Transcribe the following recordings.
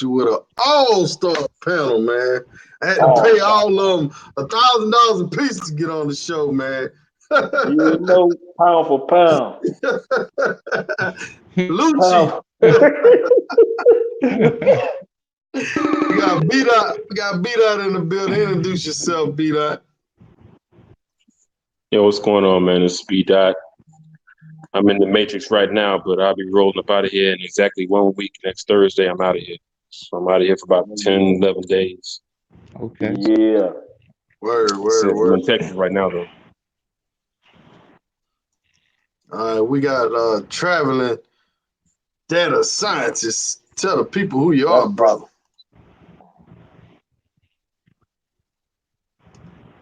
you with an all-star panel, man. I had to Oh, pay all of them $1,000 a piece to get on the show, man. you know, pound for pound. Lucci, Pound. we got beat out. We got beat out in the building. Introduce yourself, beat out. Yo, what's going on, man? It's Speed Dot. I'm in the Matrix right now, but I'll be rolling up out of here in exactly 1 week. Next Thursday, I'm out of here. So I'm out of here for about 10, 11 days. Okay. Yeah. Word, That's it. word, I'm word. in Texas right now, though. All right, we got traveling data scientists. Tell the people who you That's are, brother.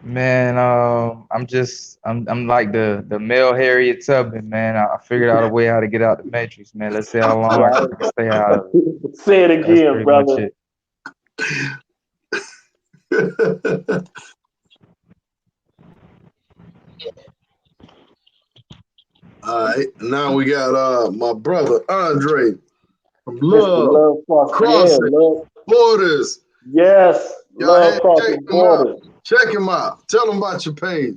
Man, I'm like the male Harriet Tubman, man. I figured out a way how to get out the matrix, man. Let's see how long I right. can stay out of it. Say it That's again, pretty much brother. it. All right, now we got my brother Andre from Mr. Love Love Crossing. Yeah, Crossing love. Borders. Yes, Y'all Love had check Crossing him out. Borders. Check him out. Tell them about your page.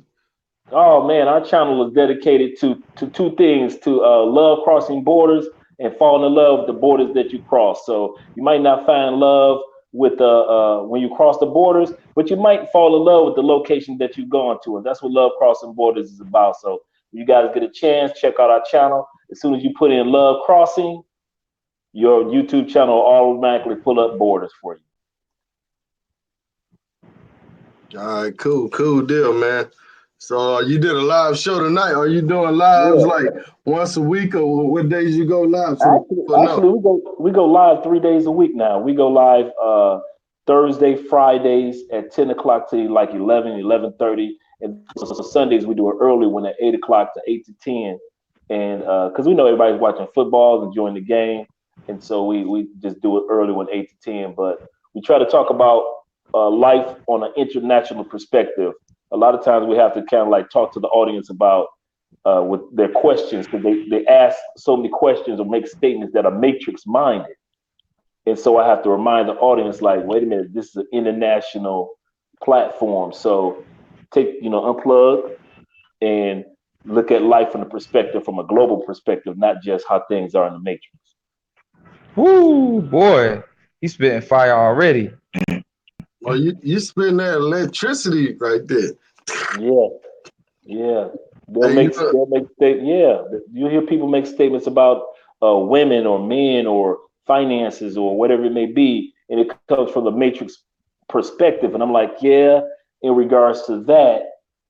Oh man, our channel is dedicated to two things: to love crossing borders and falling in love with the borders that you cross. So you might not find love with the when you cross the borders, but you might fall in love with the location that you've gone to, and that's what Love Crossing Borders is about. So you guys get a chance, check out our channel. As soon as you put in Love Crossing, your YouTube channel will automatically pull up borders for you. All right, cool deal, man. So you did a live show tonight. Are you doing lives Yeah. like once a week, or what days you go live? So the Actually, people know. actually, we go live 3 days a week now. We go live Thursday, Fridays at 10 o'clock to like 11, 11:30. And so Sundays we do it early one at 8 o'clock to 8 to 10. And because we know everybody's watching football, enjoying the game. And so we just do it early one 8 to 10. But we try to talk about life on an international perspective. A lot of times we have to kind of like talk to the audience about with their questions because they ask so many questions or make statements that are matrix minded. And so I have to remind the audience, like, wait a minute, this is an international platform. So unplug and look at life from the perspective, from a global perspective, not just how things are in the matrix. Woo, boy, he's spitting fire already. Well, you spend that electricity right there. Yeah, yeah. Hey, They'll make yeah. You hear people make statements about women or men or finances or whatever it may be, and it comes from the matrix perspective. And I'm like, yeah, in regards to that,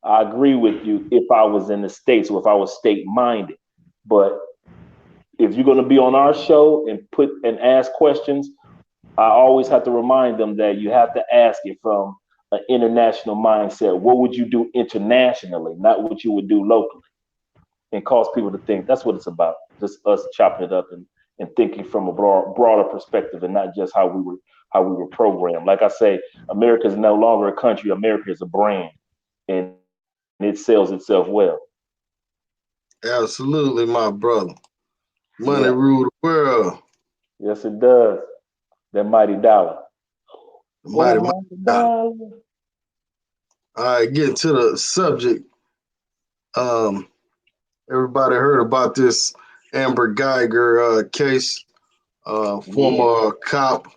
I agree with you if I was in the States or if I was state minded. But if you're gonna be on our show and put and ask questions, I always have to remind them that you have to ask it from an international mindset. What would you do internationally, not what you would do locally, and cause people to think that's what it's about. Just us chopping it up and thinking from a broader perspective, and not just how we were programmed. Like I say, America is no longer a country. America is a brand, and it sells itself well. absolutely, my brother. Money Yeah, rule the world. yes, it does. That mighty dollar. Oh, Mighty, mighty mighty dollar. dollar. All right, getting to the subject. Um, Everybody heard about this Amber Guyger case. Yeah, Former cop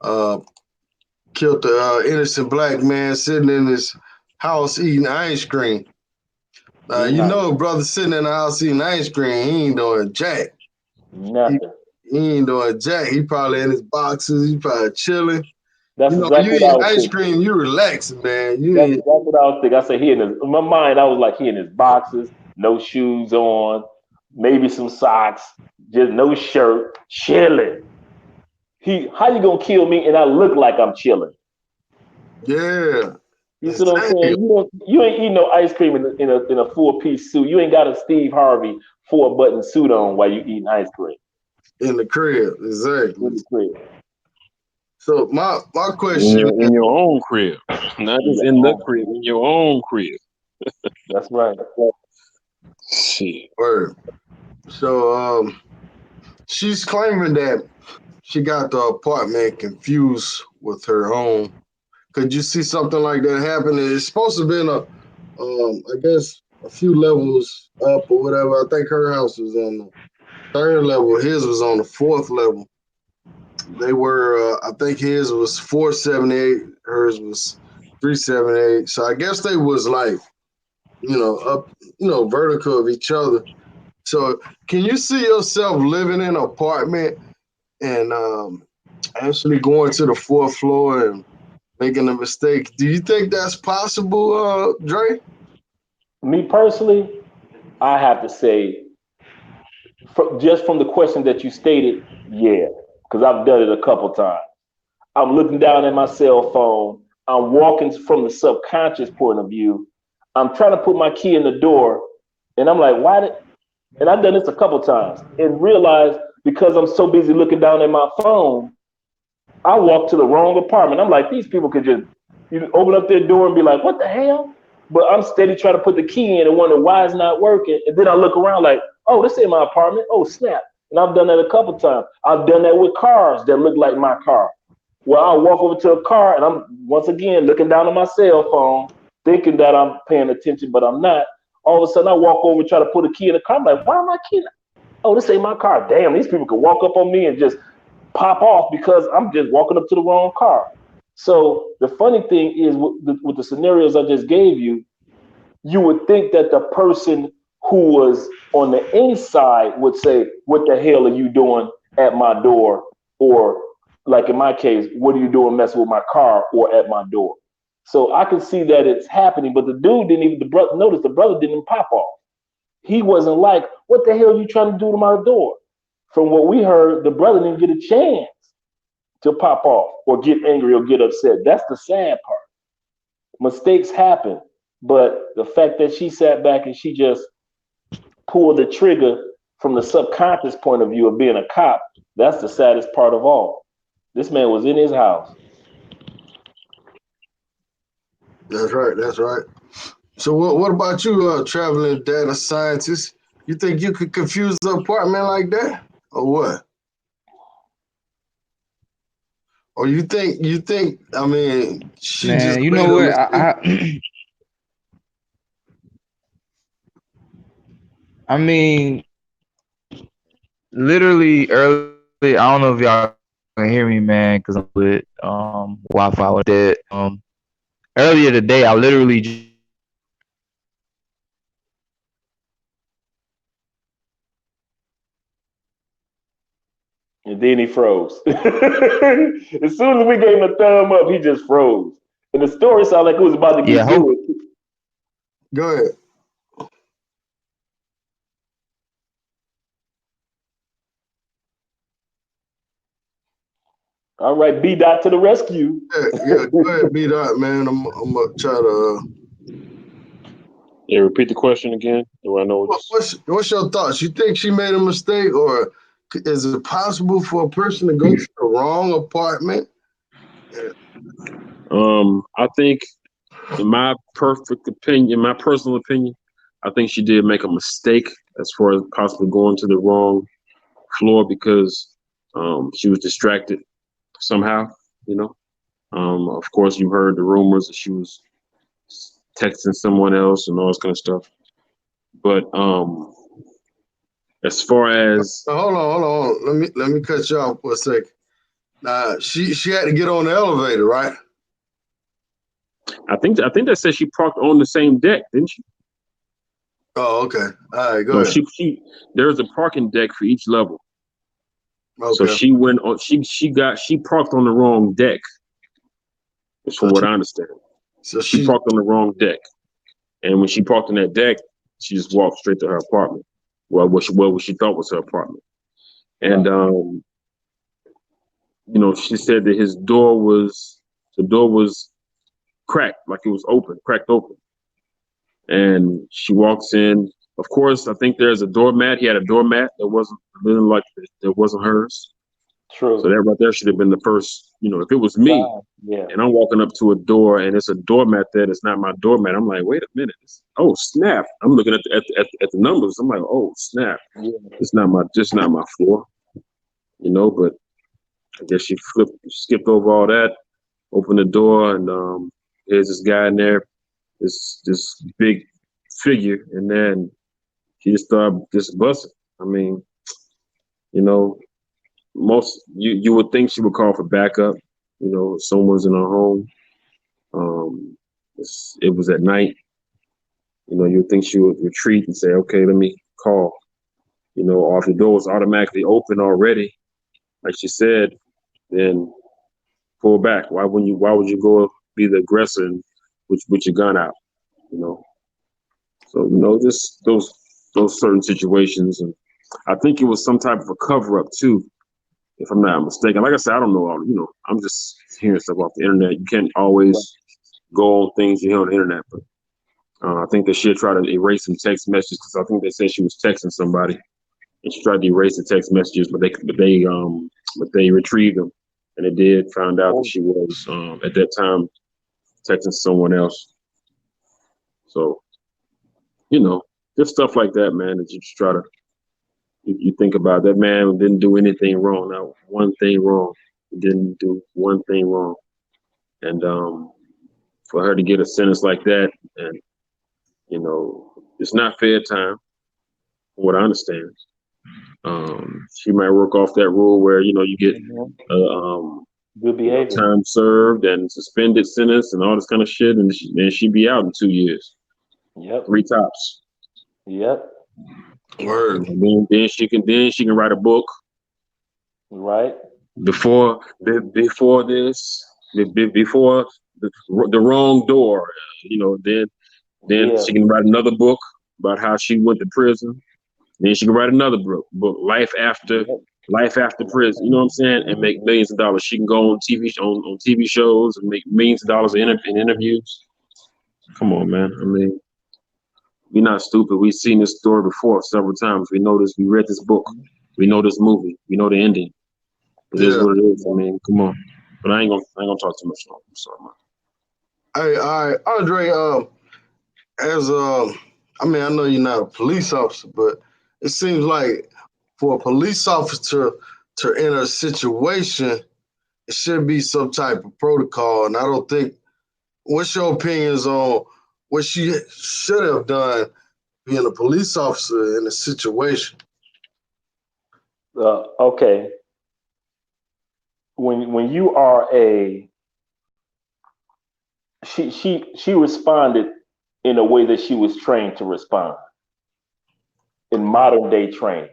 uh, killed the innocent black man sitting in his house eating ice cream. eating You ice. know, brother sitting in the house eating ice cream, he ain't doing jack. He, Nothing. he ain't doing jack. He probably in his boxes. He probably chilling. That's You know, you exactly what eat I was ice thinking. cream, you relaxing, man. You That's ain't, exactly what I was thinking. I said he in my mind, I was like he in his boxes, no shoes on, maybe some socks, just no shirt, chilling. How you gonna kill me and I look like I'm chilling? yeah. You see what I'm Damn, saying? You ain't eating no ice cream in a 4-piece suit. You ain't got a Steve Harvey 4-button suit on while you eating ice cream in the crib, exactly. in the crib. So my In question your is, in your own crib, not In just your in the own. crib, in your own crib. That's right. Shit. word. So she's claiming that she got the apartment confused with her home. Could you see something like that happen? It's supposed to be in a, I guess a few levels up or whatever. I think her house was on the third level. His was on the fourth level. They were, I think his was 478. Hers was 378. So I guess they was like, up, vertical of each other. So can you see yourself living in an apartment and actually going to the fourth floor and making a mistake? Do you think that's possible, Dre? Me personally, I have to say, just from the question that you stated, yeah, because I've done it a couple times. I'm looking down at my cell phone. I'm walking from the subconscious point of view. I'm trying to put my key in the door, and I'm like, why did? And I've done this a couple times and realized because I'm so busy looking down at my phone, I walked to the wrong apartment. I'm like, these people could just open up their door and be like, what the hell? But I'm steady trying to put the key in and wonder why it's not working. And then I look around like, oh, this ain't my apartment. Oh, snap. And I've done that a couple times. I've done that with cars that look like my car. Well, I'll walk over to a car and I'm once again looking down at my cell phone, thinking that I'm paying attention, but I'm not. All of a sudden, I walk over, try to put a key in the car. I'm like, why am I key? Oh, this ain't my car. Damn, these people could walk up on me and just pop off because I'm just walking up to the wrong car. So the funny thing is, with the scenarios I just gave you, you would think that the person who was on the inside would say, "What the hell are you doing at my door?" Or, like in my case, "What are you doing messing with my car or at my door?" So I can see that it's happening, but the dude didn't even. The brother notice the brother didn't even pop off. He wasn't like, "What the hell are you trying to do to my door?" From what we heard, the brother didn't get a chance to pop off or get angry or get upset. That's the sad part. Mistakes happen, but the fact that she sat back and she just pulled the trigger from the subconscious point of view of being a cop, that's the saddest part of all. This man was in his house. That's right. That's right. So what about you, traveling data scientist? You think you could confuse the apartment like that, or what? Or you think? I mean, she just Man, you made know a what? mistake. I mean, literally early. I don't know if y'all can hear me, man, because I'm with Wi-Fi with that. Earlier today, I literally just walked into my apartment, And then he froze. As soon as we gave him a thumb up, he just froze. And the story sounded like it was about to yeah, get hope. good. Go ahead. All right, B dot to the rescue. Yeah, yeah. Go ahead, beat up, man. I'm gonna try to. Yeah, repeat the question again. Do I know what's What's your thoughts? You think she made a mistake, or is it possible for a person to go to the wrong apartment? I think in my perfect opinion, my personal opinion, I think she did make a mistake as far as possibly going to the wrong floor because she was distracted somehow, you know. Of course, you heard the rumors that she was texting someone else and all this kind of stuff. But as far as Hold on. Let me cut you off for a second. She had to get on the elevator, right? I think that said she parked on the same deck, didn't she? Oh, okay. All right, go No, ahead. she there's a parking deck for each level. So Okay. she went on. She parked on the wrong deck. Is So from what she, I understand. so She she, parked on the wrong deck, and when she parked on that deck, she just walked straight to her apartment. Well, what she thought was her apartment, and she said that the door was cracked, like it was cracked open, and she walks in. Of course, I think there's a doormat. He had a doormat that wasn't hers. So True. that right there should have been the first. If it was me, Yeah. and I'm walking up to a door and it's a doormat there that's not my doormat. I'm like, wait a minute. Oh snap! I'm looking at the numbers. I'm like, oh snap! Yeah. It's not my floor, but I guess she skipped over all that, opened the door, and there's this guy in there, this big figure, and then she just started just busting. I mean, you know, you would think she would call for backup. You know, if someone's in her home. It was at night. You know, you would think she would retreat and say, "Okay, let me call." You know, or if the door was automatically open already, like she said, then pull back. Why would you go be the aggressor and with your gun out? You know. So just those certain situations, and I think it was some type of a cover up too, if I'm not mistaken. Like I said, I don't know. I'm just hearing stuff off the internet. You can't always go on things you hear on the internet, but I think that she'll try to erase some text messages because I think they said she was texting somebody and she tried to erase the text messages, but they retrieved them, and it did found out that she was at that time texting someone else. So just stuff like that, man. That you just try to you think about that man didn't do anything wrong, not one thing wrong. He didn't do one thing wrong, and for her to get a sentence like that, and it's not fair time, from what I understand. She might work off that rule where you get good behavior, time served and suspended sentence and all this kind of shit, and she'd be out in 2 years. Yep. 3 tops. Yep. Word. And then she can write a book. Right. Before this, before the wrong door, then she can write another book about how she went to prison. Then she can write another book, life after prison. You know what I'm saying? And make millions of dollars. She can go on TV shows and make millions of dollars in interviews. Come on, man. I mean, we're not stupid. We've seen this story before several times. We know this. We read this book. We know this movie. We know the ending. It is what it is. I mean, come on. But I ain't gonna talk too much longer. I'm sorry, man. Hey, all right, Andre. I mean, I know you're not a police officer, but it seems like for a police officer to enter a situation, it should be some type of protocol. And I don't think. What's your opinions on what she should have done being a police officer in a situation? Okay. When you are she responded in a way that she was trained to respond in modern day training.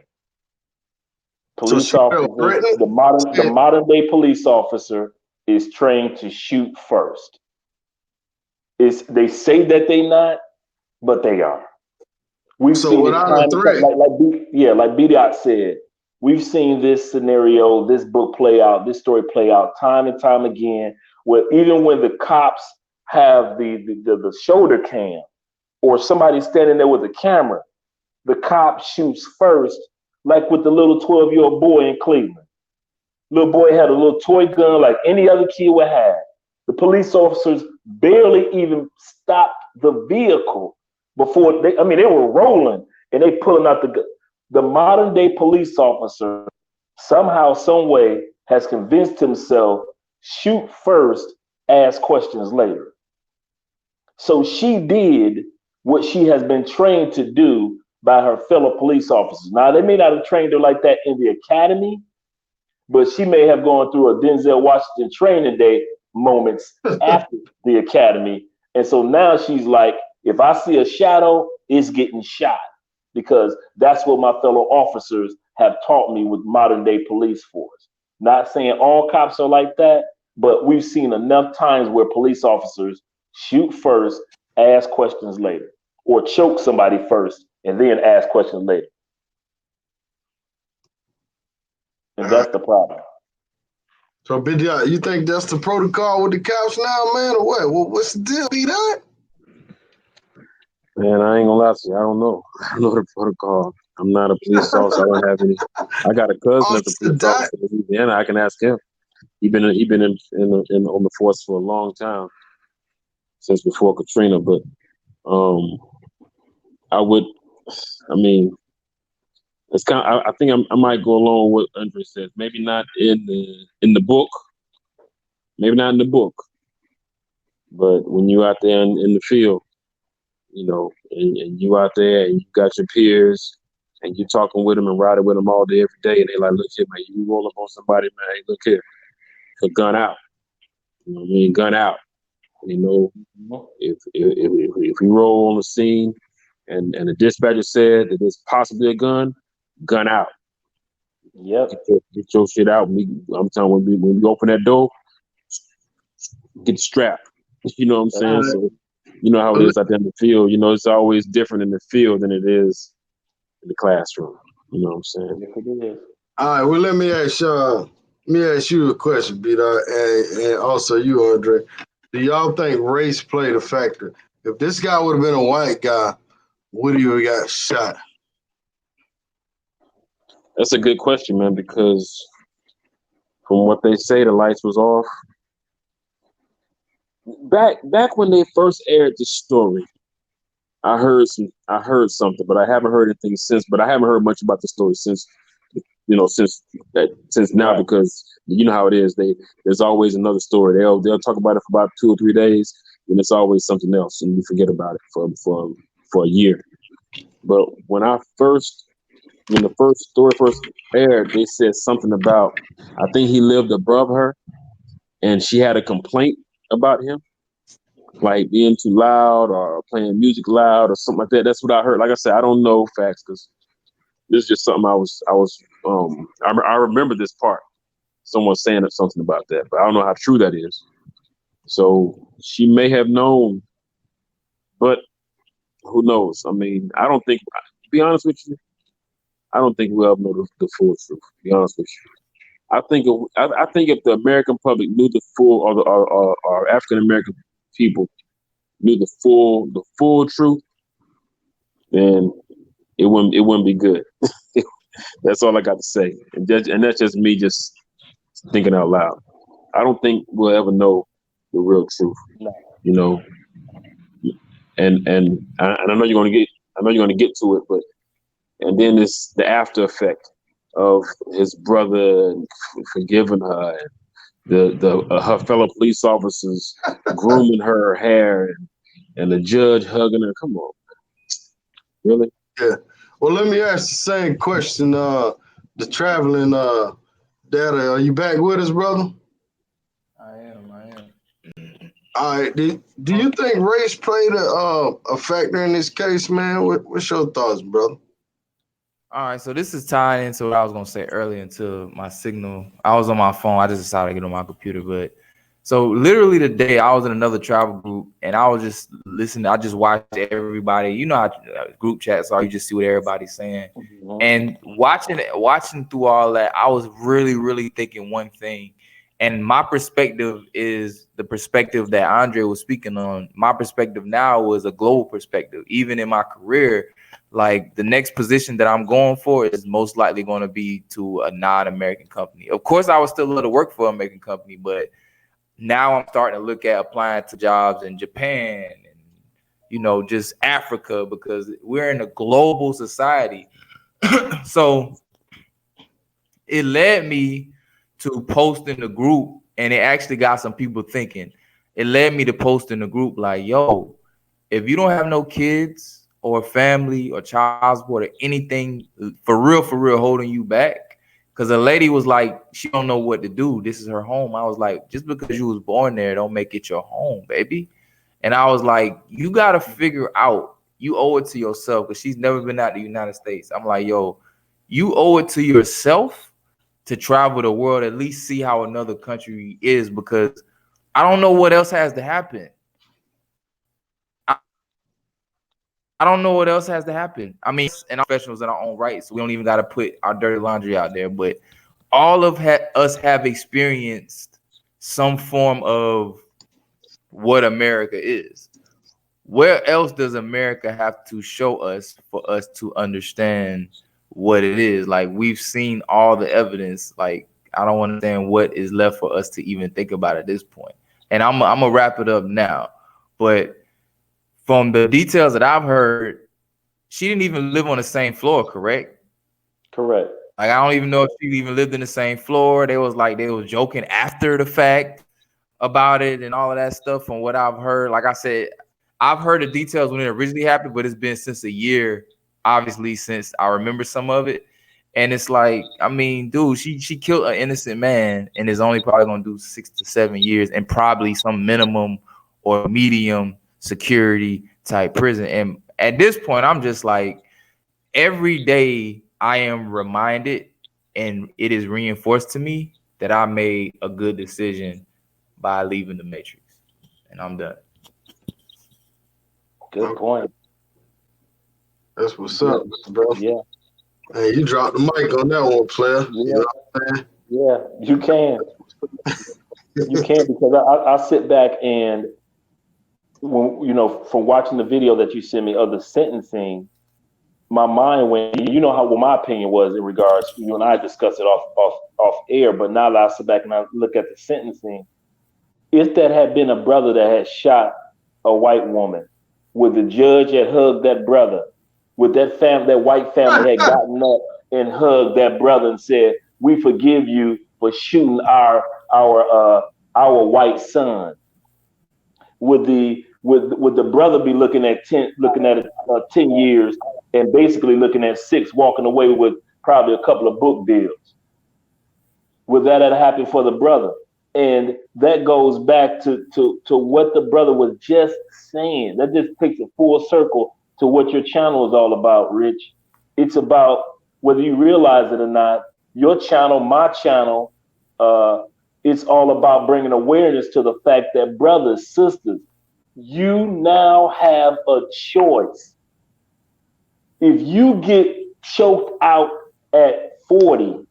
Police officers, the modern day police officer is trained to shoot first. They say that they not, but they are. We've seen it time and time, like BDOT said. We've seen this scenario, this book play out, this story play out time and time again. Where even when the cops have the shoulder cam or somebody standing there with a camera, the cop shoots first, like with the little 12-year-old boy in Cleveland. Little boy had a little toy gun like any other kid would have. The police officers barely even stopped the vehicle before they were rolling and they pulling out the gun. The modern day police officer somehow, some way has convinced himself shoot first, ask questions later. So she did what she has been trained to do by her fellow police officers. Now, they may not have trained her like that in the academy, but she may have gone through a Denzel Washington training day moments after the academy. And so now she's like, if I see a shadow, it's getting shot, because that's what my fellow officers have taught me with modern day police force. Not saying all cops are like that, but we've seen enough times where police officers shoot first, ask questions later, or choke somebody first and then ask questions later. And that's the problem. So, Big you think that's the protocol with the cops now, man, or what? What's the deal, B-Dot? Man, I ain't gonna lie to you. I don't know. I don't know the protocol. I'm not a police officer. I don't have any. I got a cousin that's a police officer in Louisiana. I can ask him. He been in on the force for a long time, since before Katrina. But I mean, It's kind. I think I might go along with what Andre says. Maybe not in the book. Maybe not in the book. But when you out there in the field, and you out there and you got your peers and you talking with them and riding with them all day every day, and they like, look here, man, you roll up on somebody, man, hey, look here, a gun out. You know what I mean? Gun out. You know, if we roll on the scene and the dispatcher said that there's possibly a gun out. Yep. Get your shit out. I'm telling you, when we open that door, get the strap. You know what I'm That's saying? it. So you know how it is out there in the field. You know, it's always different in the field than it is in the classroom. You know what I'm saying? Yes, it is. All right, well, let me ask you a question, B Dot, and also you, Andre. Do y'all think race played a factor? If this guy would have been a white guy, would he have got shot? That's a good question, man, because from what they say, the lights was off. Back when they first aired the story, I heard something, but I haven't heard anything since. But I haven't heard much about the story since since now Right. because you know how it is. There's always another story. They'll talk about it for about 2 or 3 days, and it's always something else, and you forget about it for a year. But when the first story first aired, they said something about I think he lived above her, and she had a complaint about him, like being too loud or playing music loud or something like that. That's what I heard. Like I said, I don't know facts because this is just something I remember this part. Someone saying something about that, but I don't know how true that is. So she may have known, but who knows? I mean, I don't think. To be honest with you, I don't think we'll ever know the full truth. To be honest with you, I think if the American public knew the full, or African American people knew the full truth, then it wouldn't be good. That's all I got to say, and that's just me just thinking out loud. I don't think we'll ever know the real truth. No. You know, and I know you're gonna get to it, but and then it's the after effect of his brother forgiving her, and the her fellow police officers grooming her hair, and the judge hugging her. Come on, really? Yeah. Well, let me ask the same question. The traveling data. Are you back with us, brother? I am. I am. All right. Do you think race played a factor in this case, man? What's your thoughts, brother? All right, so this is tied into what I was gonna say earlier into my signal. I was on my phone. I just decided to get on my computer, but so literally today I was in another travel group and I was just listening. I just watched everybody. You know how group chats are. You just see what everybody's saying, Mhm. and watching through all that, I was really thinking one thing. And my perspective is the perspective that Andre was speaking on. My perspective now was a global perspective. Even in my career, like the next position that I'm going for is most likely going to be to a non-American company. Of course, I would still love to work for an American company, but now I'm starting to look at applying to jobs in Japan and just Africa because we're in a global society. So it led me to post in the group, and it actually got some people thinking. It led me to post in the group like, yo, if you don't have no kids or family or child support or anything for real holding you back, because a lady was like, she don't know what to do. This is her home. I was like, just because you was born there, don't make it your home, baby. And I was like, you gotta figure out. You owe it to yourself because she's never been out the United States. I'm like, yo, you owe it to yourself to travel the world, at least see how another country is, because I don't know what else has to happen. I don't know what else has to happen. I mean, and our professionals in our own right, so we don't even got to put our dirty laundry out there. But all of us have experienced some form of what America is. Where else does America have to show us for us to understand what it is? Like we've seen all the evidence. Like I don't understand what is left for us to even think about at this point. And I'm gonna wrap it up now. But from the details that I've heard, she didn't even live on the same floor, correct? Correct. Like I don't even know if she even lived in the same floor. They was joking after the fact about it and all of that stuff. From what I've heard, like I said, I've heard the details when it originally happened, but it's been since a year, obviously, since I remember some of it. And it's like, I mean, dude, she killed an innocent man and is only probably gonna do 6 to 7 years and probably some minimum or medium security type prison. And at this point, I'm just like, every day I am reminded and it is reinforced to me that I made a good decision by leaving the Matrix. And I'm done. Good point. That's what's up, bro. Yeah. Hey, you dropped the mic on that one, player. Yeah. You know what I'm saying? Yeah, you can. You can, because I sit back and when from watching the video that you sent me of the sentencing, my mind went. You know how what my opinion was in regards. You and I discussed it off air, but now that I sit back and I look at the sentencing, if that had been a brother that had shot a white woman, would the judge had hugged that brother? Would that white family had gotten up and hugged that brother and said, "We forgive you for shooting our white son"? Would the brother be looking at 10 years and basically looking at 6, walking away with probably a couple of book deals? Would that have happened for the brother? And that goes back to what the brother was just saying. That just takes it full circle to what your channel is all about, Rich. It's about, whether you realize it or not, your channel, my channel, it's all about bringing awareness to the fact that, brothers, sisters, you now have a choice. If you get choked out at 40,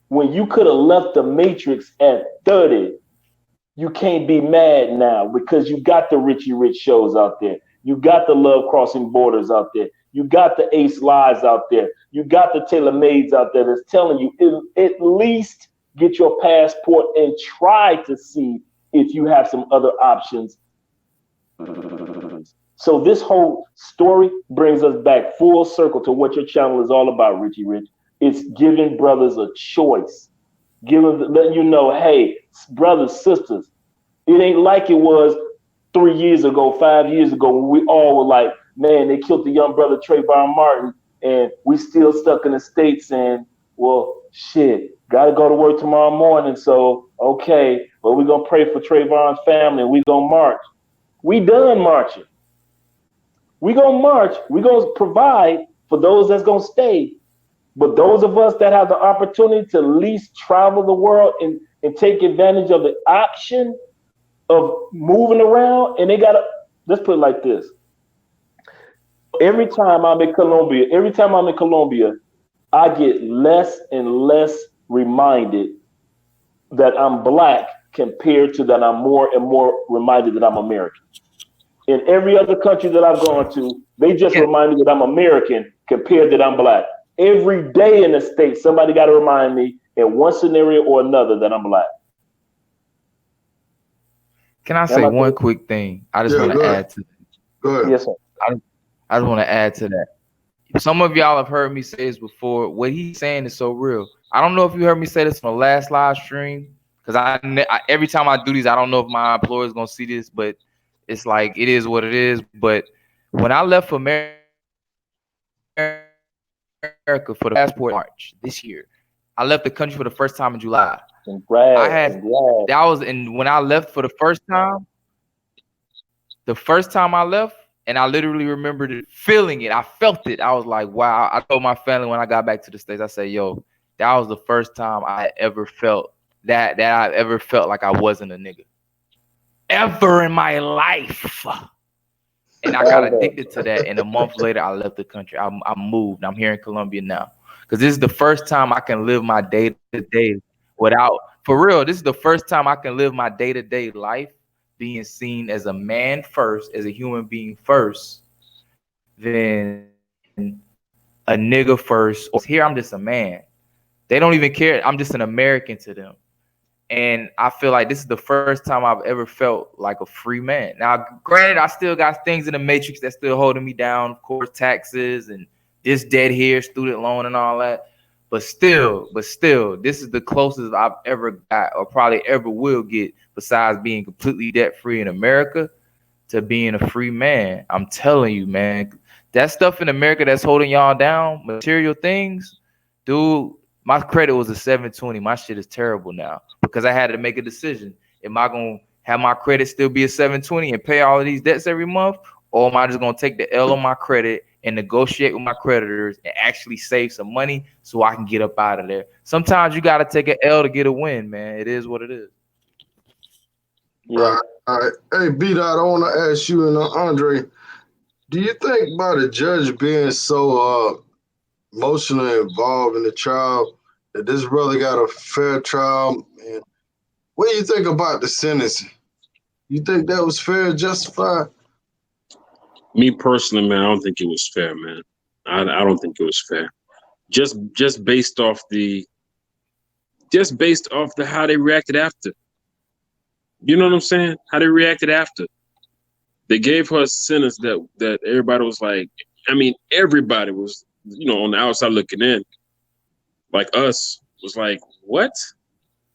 when you could have left the Matrix at 30, you can't be mad now, because you got the Richie Rich shows out there. You got the Love Crossing Borders out there. You got the Ace Lives out there. You got the Taylor Maids out there that's telling you, at least get your passport and try to see if you have some other options. So this whole story brings us back full circle to what your channel is all about, Richie Rich. It's giving brothers a choice, letting you know, hey, brothers, sisters, it ain't like it was 3 years ago, 5 years ago, when we all were like, man, they killed the young brother Trayvon Martin, and we still stuck in the States, and, well, shit, got to go to work tomorrow morning, so, okay, well, we're going to pray for Trayvon's family, and we're going to march. We done marching. We going to march. We going to provide for those that's going to stay. But those of us that have the opportunity to at least travel the world and take advantage of the option of moving around, and they got to, let's put it like this. Every time I'm in Colombia, I get less and less reminded that I'm black compared to that I'm more and more reminded that I'm American. In every other country that I've gone to, they just remind me that I'm American compared that I'm black. Every day in the States, somebody got to remind me in one scenario or another that I'm black. Can I say one quick thing? I just want to add to that. Go ahead. Yes, sir. I just want to add to that. Some of y'all have heard me say this before. What he's saying is so real. I don't know if you heard me say this on the last live stream, because I every time I do these, I don't know if my employer is going to see this, but it's like, it is what it is. But when I left for America for the passport March this year, I left the country for the first time in July. Congrats. When I left for the first time I left, and I literally remembered feeling it. I felt it. I was like, wow. I told my family when I got back to the States, I said, yo, that was the first time I ever felt that I ever felt like I wasn't a nigga. Ever in my life. And I got addicted to that. And a month later, I left the country. I moved. I'm here in Colombia now. Because this is the first time I can live my day-to-day without, for real, this is the first time I can live my day-to-day life being seen as a man first, as a human being first, then a nigga first. Here, I'm just a man. They don't even care. I'm just an American to them. And I feel like this is the first time I've ever felt like a free man. Now, granted, I still got things in the matrix that's still holding me down. Of course, taxes and this debt here, student loan and all that. But still, this is the closest I've ever got, or probably ever will get, besides being completely debt free in America, to being a free man. I'm telling you, man, that stuff in America that's holding y'all down, material things, dude. My credit was a 720. My shit is terrible now because I had to make a decision. Am I gonna have my credit still be a 720 and pay all of these debts every month, or am I just gonna take the L on my credit and negotiate with my creditors and actually save some money so I can get up out of there? Sometimes you gotta take an L to get a win, man. It is what it is. Yeah. All right. Hey, B Dot, I want to ask you and Andre, do you think by the judge being so emotionally involved in the trial that this brother got a fair trial? And what do you think about the sentencing? You think that was fair, justified? Me personally, man, I don't think it was fair, man. I don't think it was fair. Just based off the how they reacted after. You know what I'm saying? How they reacted after. They gave her a sentence that everybody was like, I mean, everybody was, on the outside looking in, like us, was like, what?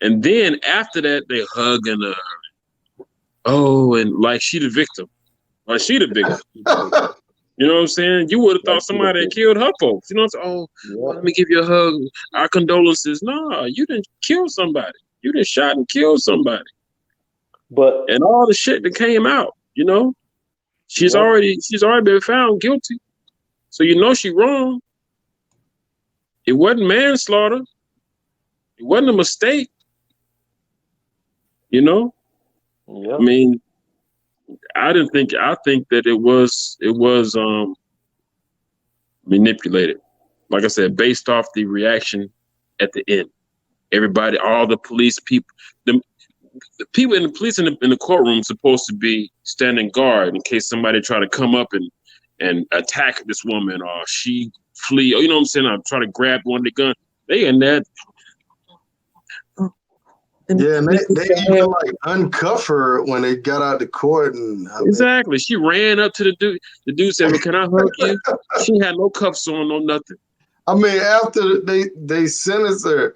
And then after that, they hugging her. Oh, and like she the victim. Like she the victim. You know what I'm saying? You would have thought somebody had killed her folks. You know what I'm saying? Oh, Yeah. let me give you a hug. Our condolences. No, you didn't kill somebody. You didn't shot and killed somebody. But And all the shit that came out, she's already been found guilty. So she wrong. It wasn't manslaughter. It wasn't a mistake. yeah. I mean, I think that it was manipulated. Like I said, based off the reaction at the end. Everybody, all the police people, the people in the police in the courtroom supposed to be standing guard in case somebody try to come up and attack this woman, or she flee, or you know what I'm saying, or try to grab one of the gun. They in that. Yeah, and they even like uncuff her when they got out the court, and exactly. She ran up to the dude. The dude said, "Well, can I hug you?" She had no cuffs on, no nothing. I mean, after they sentenced her,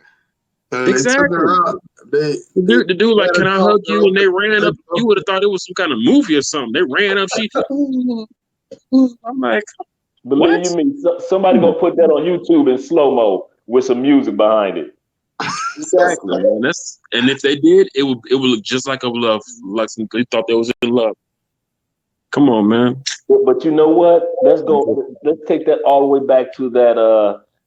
and exactly. They took her out, the dude like, "Can I hug you?" And they ran up. You would have thought it was some kind of movie or something. They ran up. She, I'm like, believe what? me, somebody gonna put that on YouTube in slow mo with some music behind it. Exactly, man. And if they did, it would look just like a love. Like they thought they was in love. Come on, man. But you know what? Let's take that all the way back to that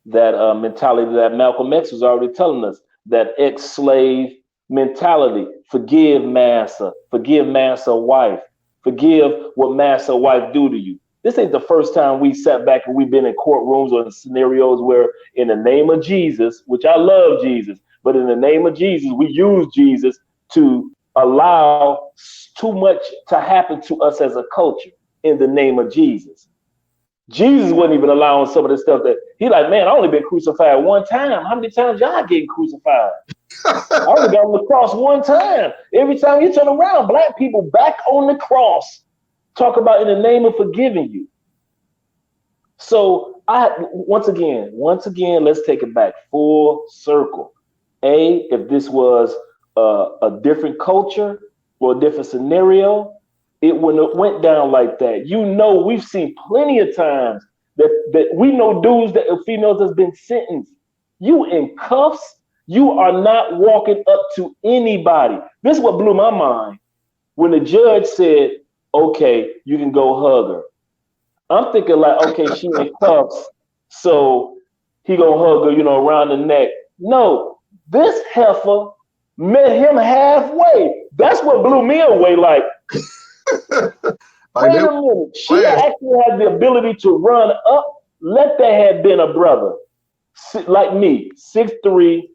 mentality that Malcolm X was already telling us. That ex-slave mentality. Forgive massa wife. Forgive what massa wife do to you. This ain't the first time we sat back and we've been in courtrooms or in scenarios where, in the name of Jesus, which I love Jesus, but in the name of Jesus, we use Jesus to allow too much to happen to us as a culture in the name of Jesus. Jesus wasn't even allowing some of the stuff that he like, man, I only been crucified one time. How many times y'all getting crucified? I only got on the cross one time. Every time you turn around, black people back on the cross. Talk about in the name of forgiving you. So once again, let's take it back full circle. If this was a different culture or a different scenario, it wouldn't have went down like that. We've seen plenty of times that we know dudes that females has been sentenced. You in cuffs, you are not walking up to anybody. This is what blew my mind when the judge said, okay, you can go hug her. I'm thinking like, okay, she in cuffs, so he gonna hug her, around the neck. No, this heifer met him halfway. That's what blew me away. Like, wait a minute. She actually had the ability to run up. Let that have been a brother like me, 6'3",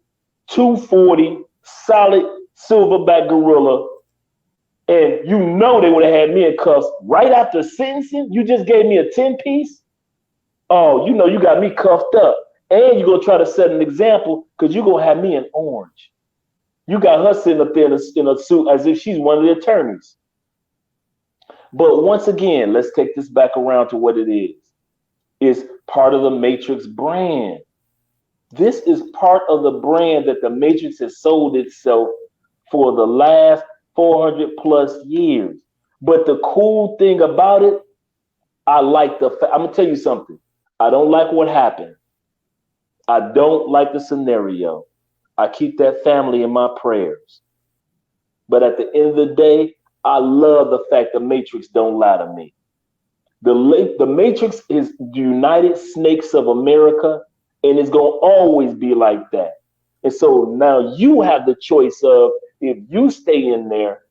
240, solid silverback gorilla. And they would have had me in cuffs right after sentencing. You just gave me a 10-piece. Oh, you got me cuffed up. And you're going to try to set an example because you're going to have me in orange. You got her sitting up there in a suit as if she's one of the attorneys. But once again, let's take this back around to what it is. It's part of the Matrix brand. This is part of the brand that the Matrix has sold itself for the last 400 plus years. But the cool thing about it, I like I'm gonna tell you something. I don't like what happened. I don't like the scenario. I keep that family in my prayers. But at the end of the day, I love the fact the Matrix don't lie to me. The Matrix is the United Snakes of America, and it's gonna always be like that. And so now you have the choice of, if you stay in there,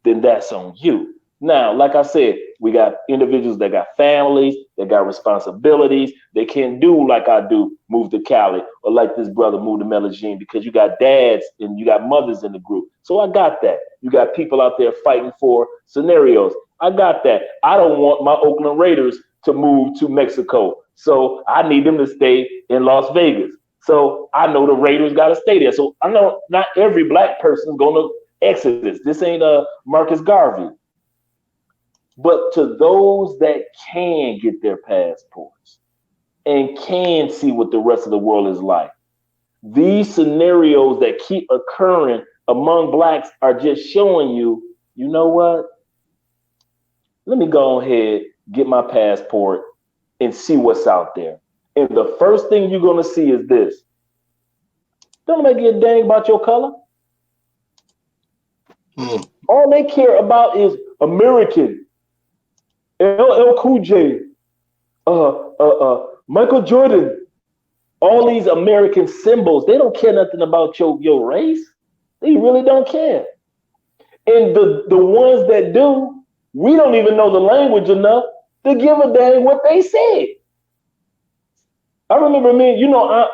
then that's on you. Now, like I said, we got individuals that got families, that got responsibilities. They can't do like I do, move to Cali, or like this brother moved to Medellin, because you got dads and you got mothers in the group. So I got that. You got people out there fighting for scenarios. I got that. I don't want my Oakland Raiders to move to Mexico. So I need them to stay in Las Vegas. So I know the Raiders got to stay there. So I know not every black person is going to Exodus. This ain't a Marcus Garvey. But to those that can get their passports and can see what the rest of the world is like, these scenarios that keep occurring among blacks are just showing you, you know what? Let me go ahead, get my passport, and see what's out there. And the first thing you're going to see is this. Don't make a dang about your color. All they care about is American, LL Cool J, Michael Jordan, all these American symbols. They don't care nothing about your race. They really don't care. And the ones that do, we don't even know the language enough to give a dang what they said. I remember me,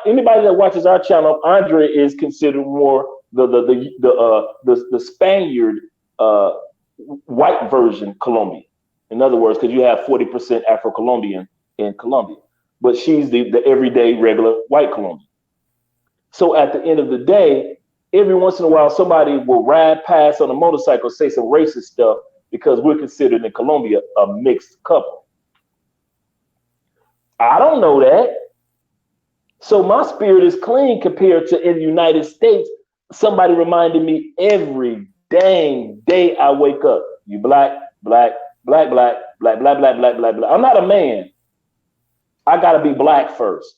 anybody that watches our channel, Andre is considered more the Spaniard white version Colombian. In other words, because you have 40% Afro-Colombian in Colombia, but she's the everyday regular white Colombian. So at the end of the day, every once in a while, somebody will ride past on a motorcycle, say some racist stuff, because we're considered in Colombia a mixed couple. I don't know that. So my spirit is clean compared to in the United States. Somebody reminded me every dang day I wake up, you black, black, black, black, black, black, black, black, black, black. I'm not a man. I gotta be black first.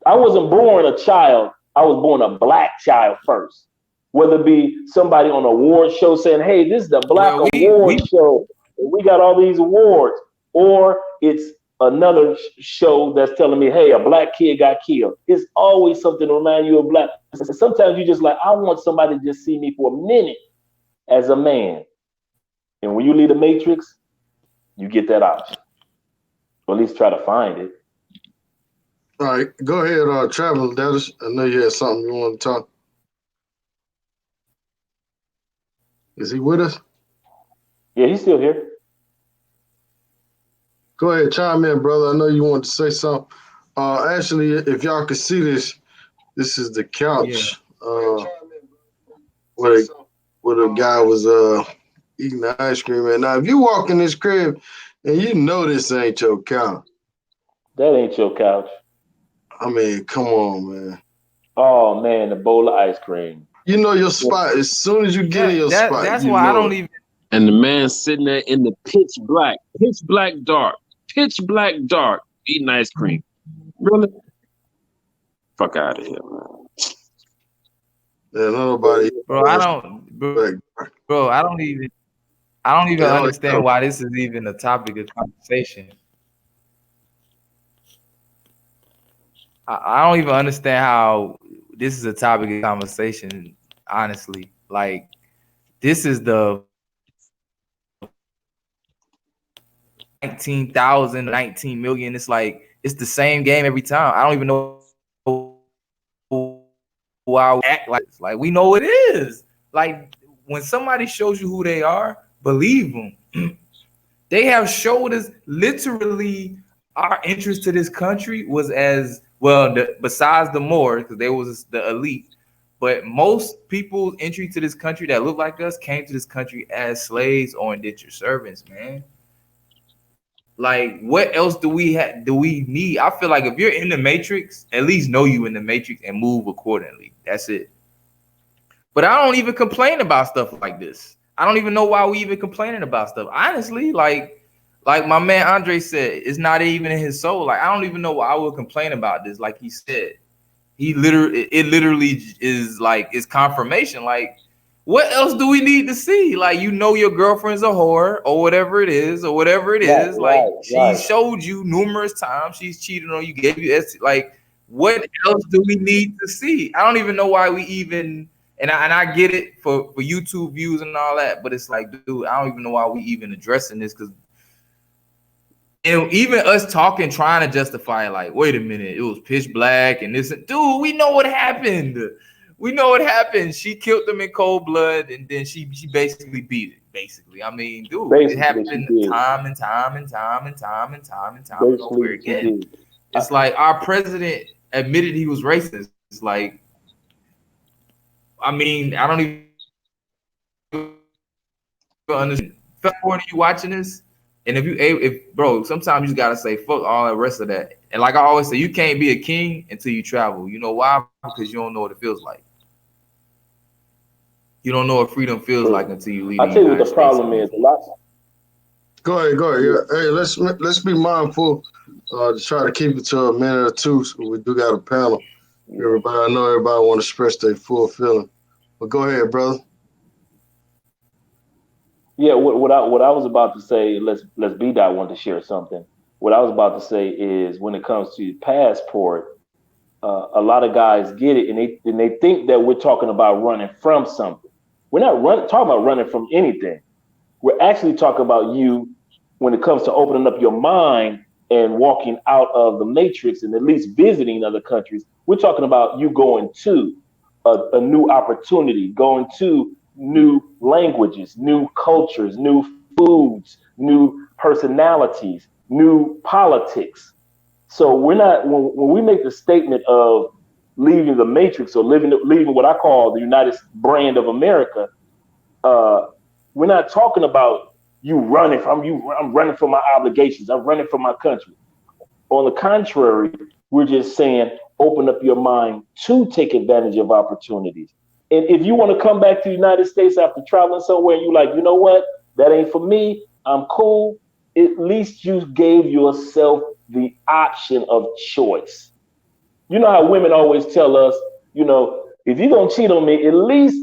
I wasn't born a child. I was born a black child first. Whether it be somebody on an award show saying, hey, this is the Black Award Show. We got all these awards. Or it's another show that's telling me, hey, a black kid got killed. It's always something to remind you of black. Sometimes you just like, I want somebody to just see me for a minute as a man. And when you leave the Matrix, you get that option. Or at least try to find it. All right, go ahead, Traveling Dennis. I know you had something you want to talk. Is he with us? Yeah, he's still here. Go ahead, chime in, brother. I know you wanted to say something. Actually, if y'all can see this is the couch where the guy was eating the ice cream. And now, if you walk in this crib and you know this ain't your couch, that ain't your couch. I mean, come on, man. Oh man, the bowl of ice cream. You know your spot as soon as you get in your spot. That's why I don't even. And the man sitting there in the pitch black dark, eating ice cream. Really? Fuck out of here, man. Yeah, nobody. Bro, I don't even understand why this is even a topic of conversation. I don't even understand how this is a topic of conversation, honestly. Like, this is the 19,000, 19 million. It's like, it's the same game every time. I don't even know why we act like this. Like, we know it is. Like, when somebody shows you who they are, believe them. They have showed us literally our interest to this country was as well, besides the Moors, because they was the elite. But most people's entry to this country that look like us came to this country as slaves or indentured servants, man. Like, what else do we need? I feel like if you're in the matrix, at least know you in the matrix and move accordingly. That's it. But I don't even complain about stuff like this. I don't even know why we even complaining about stuff. Honestly, like my man Andre said, it's not even in his soul. Like, I don't even know why I would complain about this. Like he said, it literally is like, it's confirmation. Like, what else do we need to see? Like, your girlfriend's a whore or whatever it is, Like, she showed you numerous times she's cheated on you, gave you like, what else do we need to see? I don't even know why we even. And I get it for YouTube views and all that, but it's like, dude, I don't even know why we even addressing this, because even us talking, trying to justify it, like, wait a minute, it was pitch black and this, dude, we know what happened. We know what happened. She killed them in cold blood, and then she basically beat it. Basically, I mean, dude, it happened time and over again. It's like our president admitted he was racist. It's like, I mean, I don't even understand. Fast forward, you watching this, and if bro, sometimes you just gotta say fuck all the rest of that. And like I always say, you can't be a king until you travel. You know why? Because you don't know what it feels like. You don't know what freedom feels like until you leave. I'll tell you what the problem is. Go ahead. Yeah. Hey, let's be mindful to try to keep it to a minute or two. So we do got a panel. I know everybody want to express their full feeling. But go ahead, brother. Yeah, what I was about to say, let's B-Dot want to share something. What I was about to say is, when it comes to passport, a lot of guys get it, and they think that we're talking about running from something. We're not talking about running from anything. We're actually talking about you when it comes to opening up your mind and walking out of the matrix and at least visiting other countries. We're talking about you going to a new opportunity, going to new languages, new cultures, new foods, new personalities, new politics. So we're not, when we make the statement of leaving the matrix or leaving what I call the United brand of America, we're not talking about you running from you. I'm running from my obligations. I'm running from my country. On the contrary, we're just saying, open up your mind to take advantage of opportunities. And if you want to come back to the United States after traveling somewhere, and you like, you know what, that ain't for me, I'm cool. At least you gave yourself the option of choice. You know how women always tell us, if you're going to cheat on me, at least,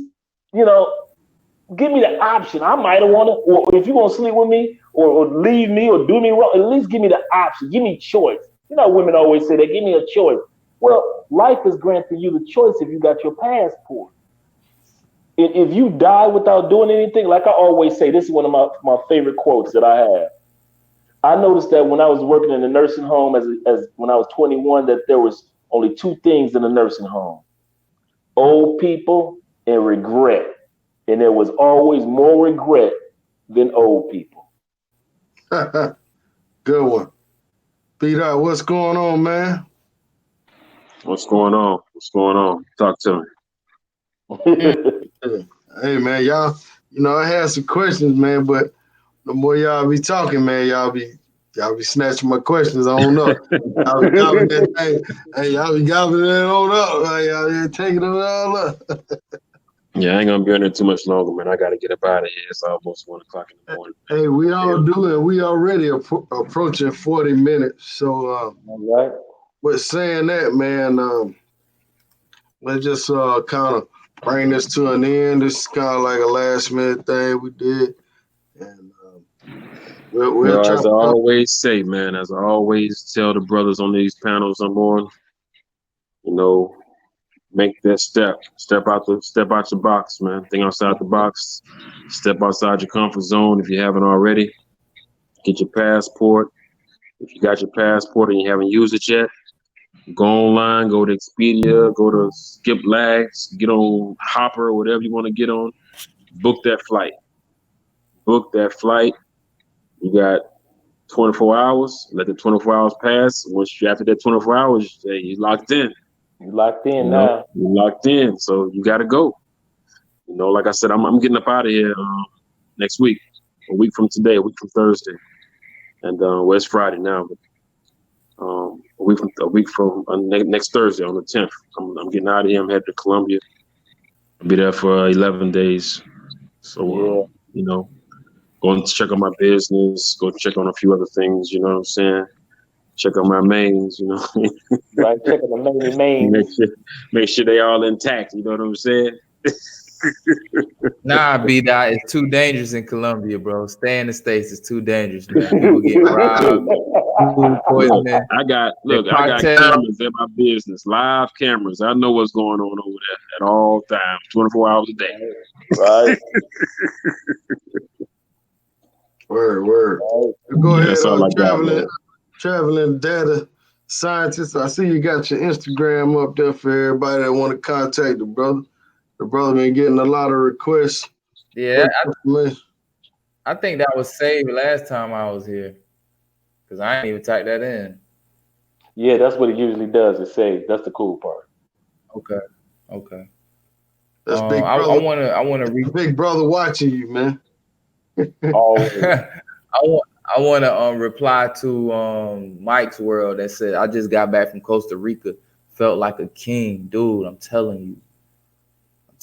give me the option. I might have want to, or if you're going to sleep with me or leave me or do me wrong, at least give me the option. Give me choice. You know, women always say that, give me a choice. Well, life is granting you the choice if you got your passport. If you die without doing anything, like I always say, this is one of my favorite quotes that I have. I noticed that when I was working in a nursing home as when I was 21, that there was only two things in a nursing home: old people and regret. And there was always more regret than old people. Good one. B-Dot, what's going on, man? What's going on? Talk to me. Hey, man, y'all, I had some questions, man, but the more y'all be talking, man, y'all be snatching my questions on up. Y'all be gobbling that thing. Hey, y'all be gobbling it on up. Y'all be taking it all up. Yeah, I ain't gonna be on there too much longer, man. I gotta get up out of here. It's almost 1 o'clock in the morning. Hey, we all do it. We already approaching 40 minutes. So, all right. But saying that, man, let's just kind of bring this to an end. This is kind of like a last minute thing we did, and we'll try. As I always say, man, as I always tell the brothers on these panels I'm on, make that step out your box, man. Think outside the box, step outside your comfort zone. If you haven't already, get your passport. If you got your passport and you haven't used it yet, go online, go to Expedia, go to Skip Lags, get on Hopper, whatever you want to get on. Book that flight. You got 24 hours. Let the 24 hours pass. After that 24 hours, you locked in. You locked in now. You locked in, so you got to go. Like I said, I'm getting up out of here next week, a week from today, a week from Thursday. and well, it's Friday now, but a week from next Thursday on the 10th, I'm getting out of here. I'm headed to Colombia. I'll be there for 11 days. So Yeah. going to check on my business, go check on a few other things. You know what I'm saying? Check on my mains. Right. Checking the main. make sure make sure they all intact. You know what I'm saying? Nah, B dot, it's too dangerous in Colombia, bro. Stay in the States. It's too dangerous, man. People get robbed, food Look, poisoning, I the got cartel. cameras at my business, live cameras. I know what's going on over there at all times, 24 hours a day. Right. Word. Right. Go Yeah, ahead, that's all I got, man. traveling data scientist. I see you got your Instagram up there for everybody that want to contact the brother. The brother been getting a lot of requests Yeah, for information. I think that was saved last time I was here because I ain't even typed that in. Yeah, that's what it usually does. It saves. That's the cool part. Okay, okay. That's big I brother. wanna Big brother watching you, man. Always. I want to reply to Mike's World that said I just got back from Costa Rica, felt like a king, dude. I'm telling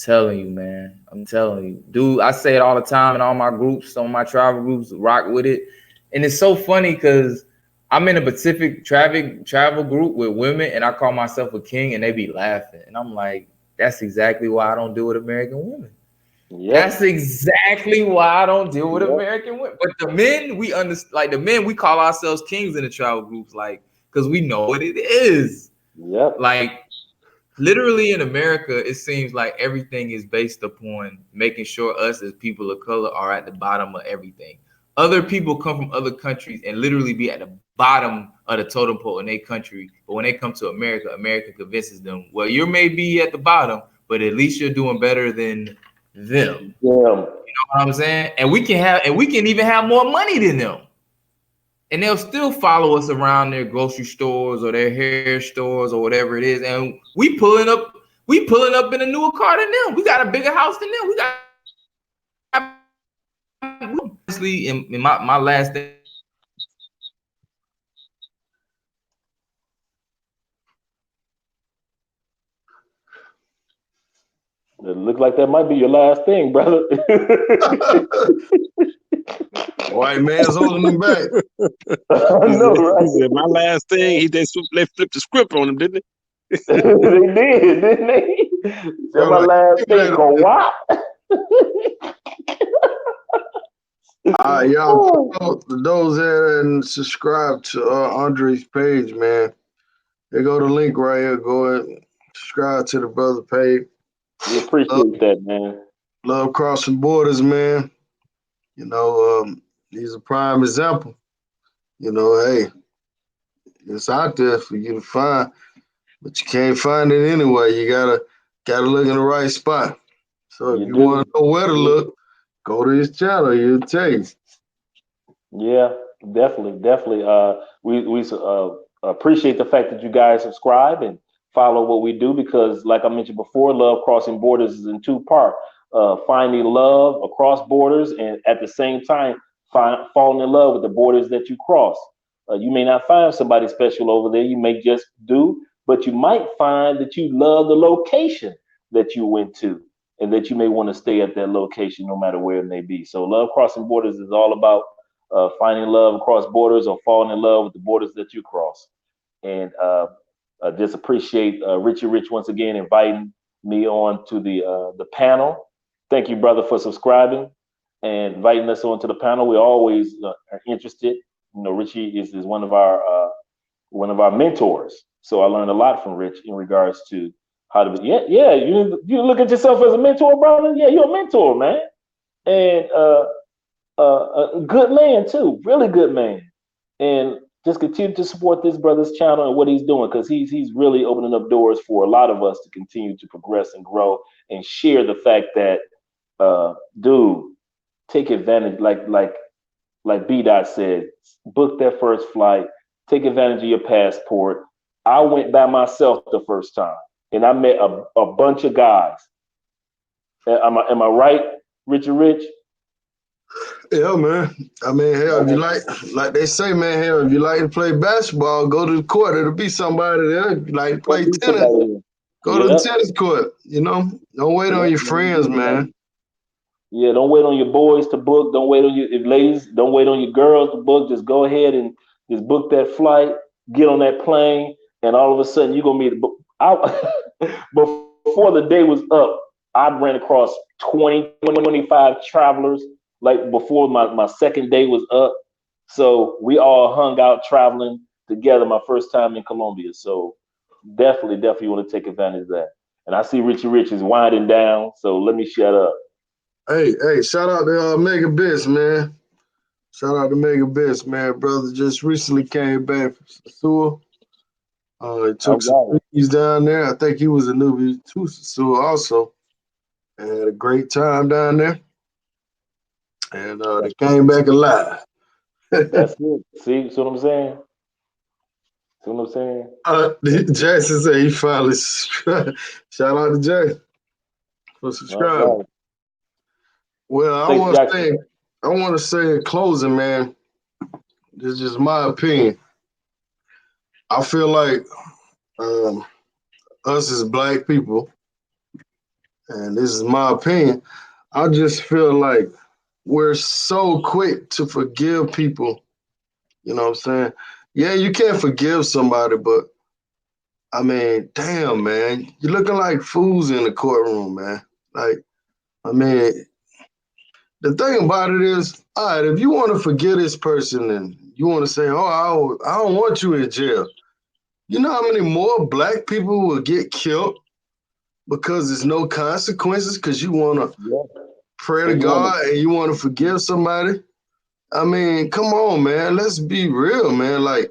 you, man. I'm telling you, dude. I say it all the time in all my groups, on my travel groups, rock with it, and it's so funny because I'm in a Pacific travel group with women, and I call myself a king, and they be laughing, and I'm like, that's exactly why I don't deal with American women. Yep. That's exactly why I don't deal with Yep. American women. But the men, we understand. Like the men, we call ourselves kings in the travel groups, like because we know what it is. Yep. Like literally in America, it seems like everything is based upon making sure us as people of color are at the bottom of everything. Other people come from other countries and literally be at the bottom of the totem pole in their country. But when they come to America, America convinces them, well, you may be at the bottom, but at least you're doing better than them. Yeah. What I'm saying? And we can even have more money than them. And they'll still follow us around their grocery stores or their hair stores or whatever it is. And we pulling up in a newer car than them. We got a bigger house than them. We got honestly in my last thing. It looked like that might be your last thing, brother. White man's holding him back. I know, He right? said, my last thing, they flipped the script on him, didn't They did, didn't they? Said Bro, my like, last thing, go what? y'all follow those that and subscribe to Andre's page, man. They go to the link right here. Go ahead and subscribe to the brother page. We appreciate that, man. Love crossing borders, man. You know, he's a prime example. You know, hey, it's out there for you to find, but you can't find it anyway. You gotta look in the right spot. So if You you want do. to know where to look, go to his channel. He'll tell you. Yeah, definitely. We appreciate the fact that you guys subscribe and follow what we do because, like I mentioned before, Love Crossing Borders is in two parts: finding love across borders, and at the same time, falling in love with the borders that you cross. You may not find somebody special over there. You may just do, but you might find that you love the location that you went to, and that you may want to stay at that location no matter where it may be. So, Love Crossing Borders is all about finding love across borders or falling in love with the borders that you cross. And I just appreciate Richie Rich once again inviting me on to the panel. Thank you, brother, for subscribing and inviting us onto the panel. We always are interested. You know, Richie is one of our mentors. So I learned a lot from Rich in regards to how to be. Yeah. You look at yourself as a mentor, brother. Yeah, you're a mentor, man. And a good man too, really good man, and just continue to support this brother's channel and what he's doing because he's really opening up doors for a lot of us to continue to progress and grow and share the fact that, dude, take advantage, like B Dot said, book that first flight, take advantage of your passport. I went by myself the first time, and I met a bunch of guys. Am I right, Richard Rich? Yeah, man. I mean, hell, if you like they say, man, hell, if you like to play basketball, go to the court. It'll be somebody there. If you like to Gonna play be tennis, somebody. go to the Yep. tennis court. Don't wait on Yep. your friends, man. Yeah, don't wait on your boys to book. Don't wait on your if ladies. Don't wait on your girls to book. Just go ahead and just book that flight, get on that plane, and all of a sudden you're gonna meet. I, before the day was up, I ran across 20, 25 travelers. Like before my second day was up, so we all hung out traveling together. My first time in Colombia, so definitely want to take advantage of that. And I see Richie Rich is winding down, so let me shut up. Hey, shout out to Mega Bits, man. Shout out to Mega Bits, man. Brother just recently came back from Sasua. He All took some right. newbies down there. I think he was a newbie to Sasua also. And had a great time down there. And they came back alive. That's it. See what I'm saying? See what I'm saying? Jackson said he finally subscribed. Shout out to Jay for All subscribing. right. Well, Thanks, Jackson. I want to say in closing, man. This is just my opinion. I feel like um, us as black people, and this is my opinion. I just feel like we're so quick to forgive people. You know what I'm saying? Yeah, you can't forgive somebody, but I mean, damn, man, you're looking like fools in the courtroom, man. Like, I mean, the thing about it is, all right, if you want to forgive this person and you want to say, oh, I don't want you in jail, you know how many more black people will get killed because there's no consequences because you want to Yeah. pray to And you want God and you want to forgive somebody? I mean, come on, man. Let's be real, man. Like,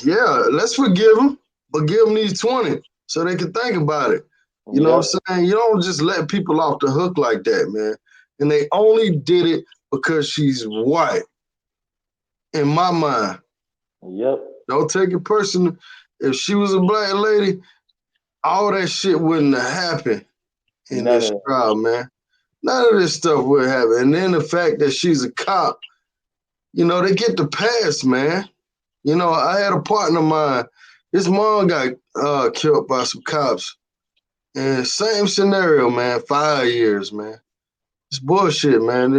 yeah, let's forgive them, but give them these 20 so they can think about it. to, You know what yep, I'm saying? You don't just let people off the hook like that, man. And they only did it because she's white, in my mind. yep. Don't take it personal. If she was a black lady, all that shit wouldn't have happened in None this of that. trial, man. None of this stuff would happen. And then the fact that she's a cop, they get the pass, man. I had a partner of mine. His mom got killed by some cops. And same scenario, man. 5 years, man. It's bullshit, man.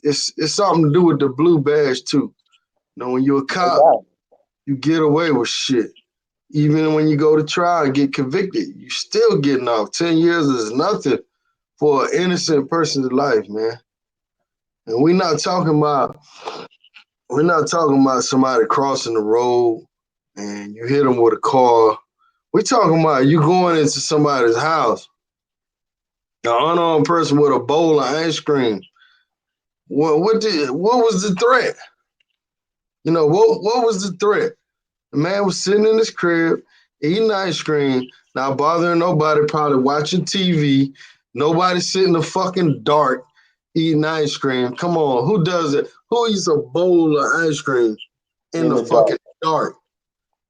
It's something to do with the blue badge too. When you're a No cop, doubt. you get away with shit. Even when you go to trial and get convicted, you still getting off. 10 years is nothing for an innocent person's life, man. And we're not talking about somebody crossing the road and you hit them with a car. We're talking about you going into somebody's house, an unarmed person with a bowl of ice cream. What was the threat? What was the threat? The man was sitting in his crib, eating ice cream, not bothering nobody, probably watching TV. Nobody sitting in the fucking dark eating ice cream. Come on, who does it? Who eats a bowl of ice cream in In the the dark. fucking dark?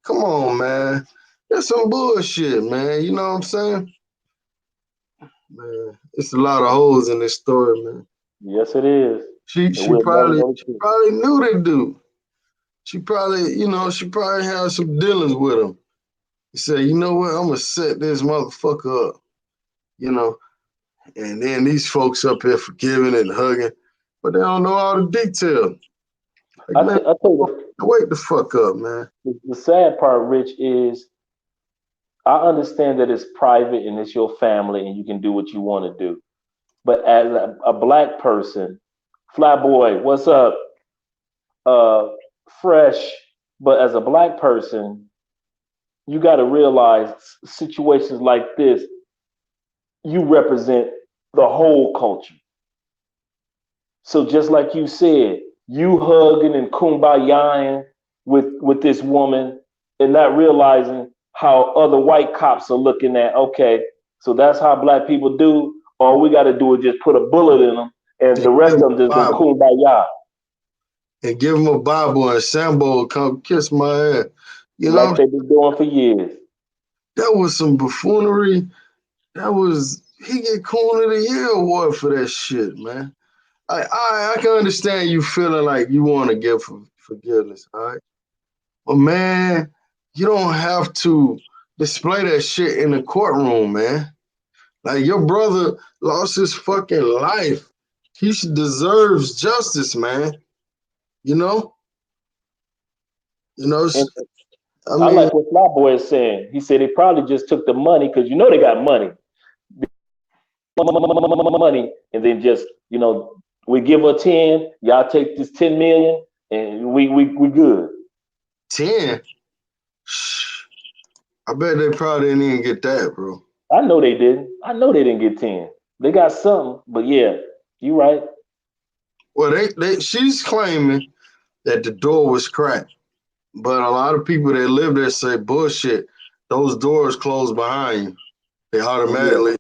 Come on, man. That's some bullshit, man. You know what I'm saying? Man, it's a lot of holes in this story, man. Yes, it is. She And she we'll never probably know the she truth. probably knew the dude. She probably had some dealings with him. He said, you know what, I'm gonna set this motherfucker up, you know. And then these folks up here forgiving and hugging, but they don't know all the details. Like, man, I tell you, wake the fuck up, man. the sad part, Rich, is I understand that it's private and it's your family and you can do what you want to do. But as a black person, Flyboy, what's up? Uh, Fresh. But as a black person, you got to realize situations like this, you represent the whole culture. So just like you said, you hugging and kumbayaing with this woman and not realizing how other white cops are looking at, okay, so that's how black people do. All we got to do is just put a bullet in them, and And the give rest him of them a just gonna Bible. kumbaya And give him a Bible and Sambo come kiss my ass. You know, like they've been doing for years. that was some buffoonery. He get Coon of the Year award for that shit, man. I can understand you feeling like you want to give forgiveness, all right? But man, you don't have to display that shit in the courtroom, man. Like your brother lost his fucking life. Deserves justice, man. You know, you know. And I I mean, like what Fly Boy is saying. He said they probably just took the money because they got money. Money and then just we give her 10, y'all take this 10 million and we good. 10. I bet they probably didn't even get that, bro. I know they didn't. I know they didn't get 10. They got something, but yeah, you right. Well, she's claiming that the door was cracked, but a lot of people that live there say bullshit. Those doors close behind you. They Yeah, automatically,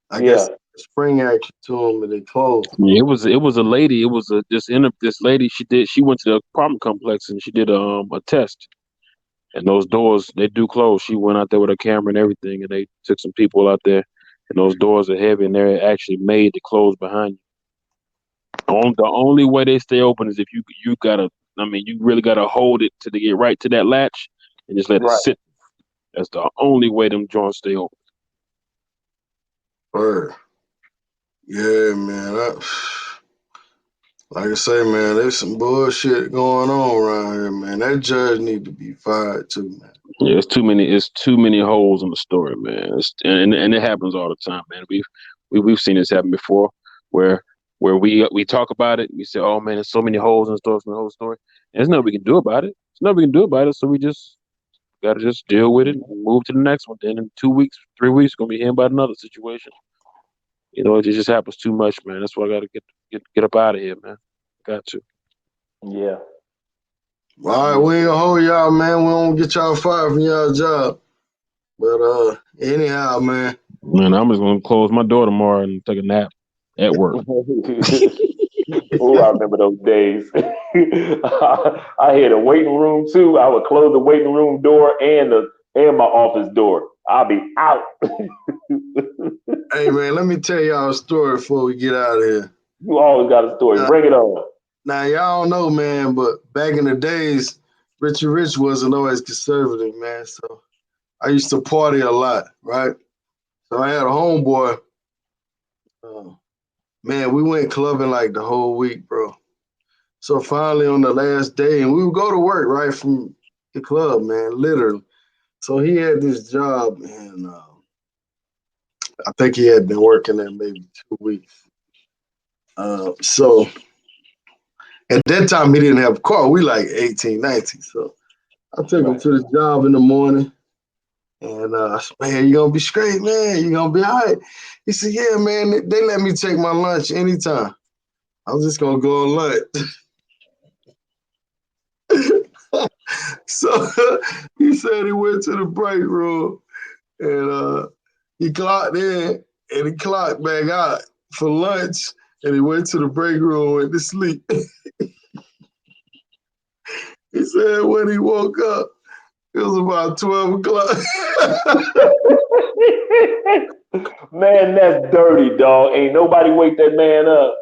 I guess, yeah, spring action to them, and they close. Yeah, it was a lady. It was a this lady. She went to the apartment complex and she did a test. And those doors, they do close. She went out there with a camera and everything, and they took some people out there. And those doors are heavy, and they're actually made to close behind you. The only way they stay open is if you gotta. I mean, you really gotta hold it to get right to that latch, and just let it right. sit. That's the only way them joints stay open. Word. Yeah, man. Like I say, man, there's some bullshit going on around here, man. That judge need to be fired too, man. Yeah, it's too many holes in the story, man. And it happens all the time, man. We've seen this happen before, where we talk about it, we say, oh man, there's so many holes in the story from the whole story. And there's nothing we can do about it. There's nothing we can do about it. So we just gotta just deal with it and move to the next one. Then in 2 weeks, 3 weeks, gonna be hearing about another situation. It just happens too much, man. That's why I gotta get up out of here, man. Got to. Yeah. All right, we ain't gonna hold y'all, man. We don't get y'all fired from y'all job. But anyhow, man. Man, I'm just gonna close my door tomorrow and take a nap at work. Oh, I remember those days. I had a waiting room too. I would close the waiting room door and my office door. I'll be out. Hey, man, let me tell y'all a story before we get out of here. You always got a story. Now, Bring it on. now, y'all don't know, man, but back in the days, Richie Rich wasn't always conservative, man. So I used to party a lot, right? So I had a homeboy. Uh, man, we went clubbing like the whole week, bro. So finally on the last day, and we would go to work right from the club, man, literally. So he had this job, and I think he had been working there maybe 2 weeks. So at that time, he didn't have a car. We like 18, 19. So I took him Right. to the job in the morning. And I said, man, you gonna be straight, man. You gonna be all right. He said, yeah, man, they let me take my lunch anytime. I'm just gonna go on lunch. So he said he went to the break room and he clocked in and he clocked back out for lunch and he went to the break room and went to sleep. He said when he woke up, it was about 12 o'clock. Man, that's dirty, dog. Ain't nobody wake that man up.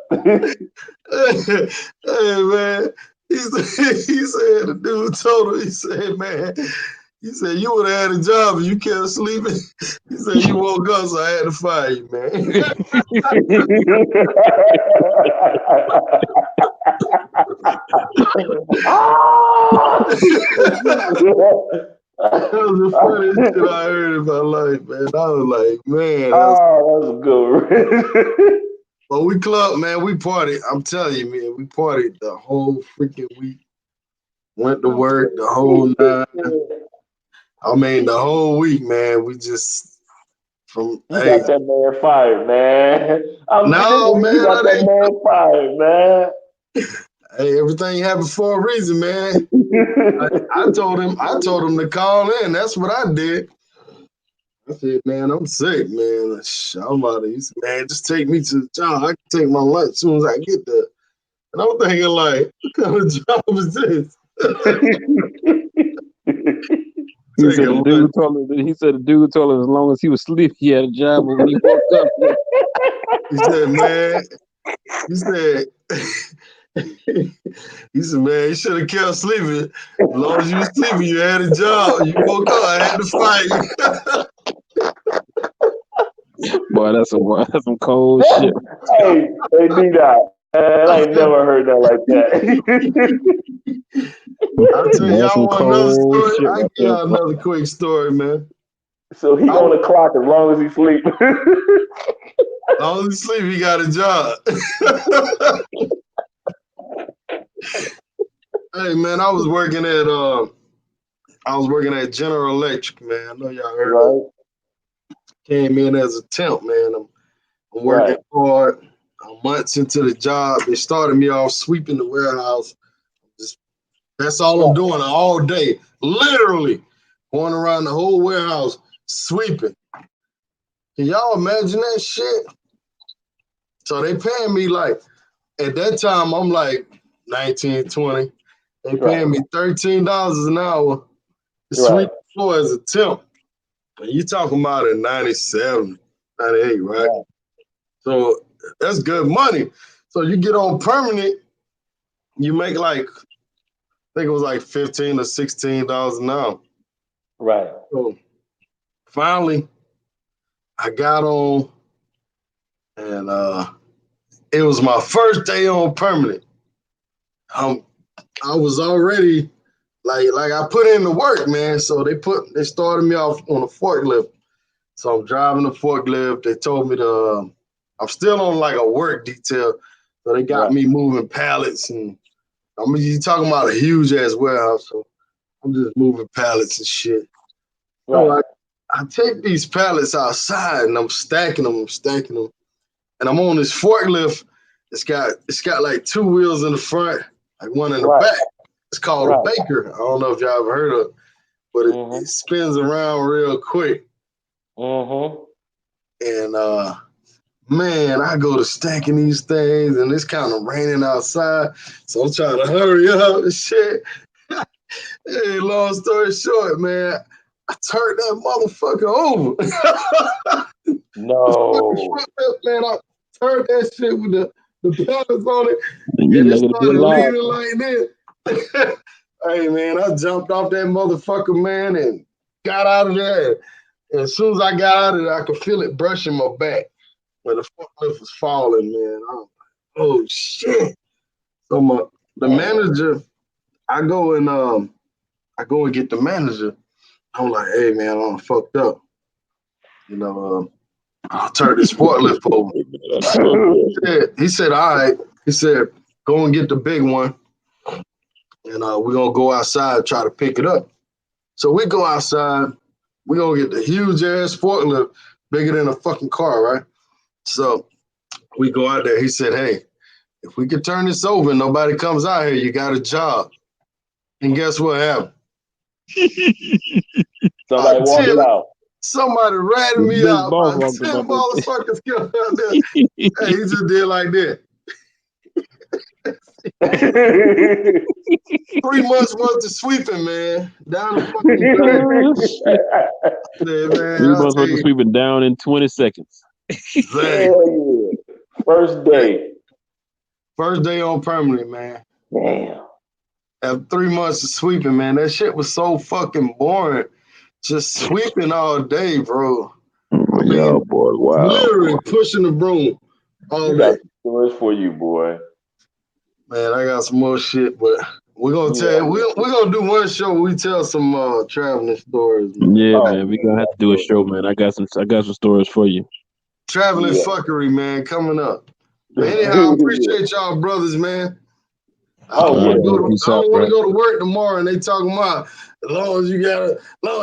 Hey, man, he said the dude told him, he said, man, he said, you would have had a job and you kept sleeping. He said, you woke up, so I had to fire you, man. Ah! That was the funniest shit I heard in my life, man. I was like, man, that's. Oh, that's good. But we club, man. We partied. I'm telling you, man, we partied the whole freaking week. Went to work the whole nine. I mean, the whole week, man. We just from You hey, got that man fired, man. I'm no, telling you, man. you got that man fired, man. Hey, everything happened for a reason, man. I told him to call in. That's what I did. I said, man, I'm sick, man. I'm out of here. He said, man, just take me to the job. I can take my lunch as soon as I get there. And I'm thinking, like, what kind of job is this? He said the Taking lunch. dude told him. He said the dude told him as long as he was asleep, he had a job. But when he woke up, He said, man, He said, he said, man, you should have kept sleeping. As long as you was sleeping, you had a job. You woke up, I had to fight. Boy, that's some cold shit. Hey, D-Dot. I ain't never heard that like that. I'll tell That's y'all some one another cold story. shit I'll right give there. y'all another quick story, man. So he I on was, the clock as long as he sleep. as long as he sleep, he got a job. Hey man, I was working at General Electric, man. I know y'all heard of it. Right, Came in as a temp, man. I'm working right, hard. I'm months into the job. They started me off sweeping the warehouse. Just that's all I'm right, doing all day. Literally going around the whole warehouse sweeping. Can y'all imagine that shit? So they paying me like at that time I'm like 19, 20. They right, paying me $13 an hour to right, sweep the floor as a temp. And you talking about a 97, 98, right? right, So that's good money. So you get on permanent, you make like I think it was like $15 or $16 an hour. right. So finally I got on and it was my first day on permanent. I was already like I put in the work, man. So they started me off on a forklift. So I'm driving the forklift. They told me to I'm still on like a work detail. So they got Right. me moving pallets and I mean you talking about a huge ass warehouse. So I'm just moving pallets and shit. So Right. I take these pallets outside and I'm stacking them. And I'm on this forklift. It's got like two wheels in the front, like one in the Right. back. It's called a Right. baker. I don't know if y'all ever heard of it, but it Mm-hmm. spins around real quick. Mm-hmm. And man, I go to stacking these things and it's kind of raining outside. So I'm trying to hurry up and shit. Hey, long story short, man, I turned that motherfucker over. The fucking No. forklift, man, I turned that shit with the pallets on it. You And it lucky to be started alive. leaning like this. Hey man, I jumped off that motherfucker, man, and got out of there. And as soon as I got out of there, I could feel it brushing my back when the forklift was falling, man. I was like, oh shit. So the Man. manager, I go and get the manager. I'm like, hey man, I'm fucked up. You know, I'll turn this forklift over. He said, all right. He said, go and get the big one. And we're gonna go outside and try to pick it up. So we go outside, we're gonna get the huge ass forklift, bigger than a fucking car, right? So we go out there. He said, hey, if we could turn this over and nobody comes out here, you got a job. And guess what happened? Somebody walked Ten, out. somebody ratted The me big out. boss About walked 10 about that. motherfuckers came out there. Hey, he just did like that. 3 months worth of sweeping, man. Down the fucking drain. Oh, shit. Yeah, man, 3 I'll months tell worth of you sweeping down in 20 seconds. exactly. Hell yeah. First day. First day on permanent, man. Damn. After 3 months of sweeping, man, that shit was so fucking boring. Just sweeping all day, bro. I Yeah, mean, boy, wow. literally pushing the broom all We got day. some stories for you, boy. Man, I got some more shit, but we're gonna tell Yeah. you, we're gonna do one show where we tell some traveling stories, man. Yeah, Oh, man, we yeah, gonna have to do a show, absolutely. man. I got some stories for you. Traveling Yeah. fuckery, man, coming up. But anyhow, I appreciate y'all brothers, man. I Oh, don't All want right, to yeah. go man. to Peace I out, don't want to bro. go to work tomorrow and they talking about as long as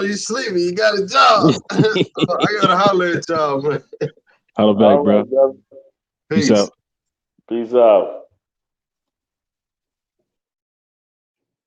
you sleeping, you got a job. I gotta holler at y'all, man. Holla back, All bro. right, brother. Peace Peace. out. Peace out.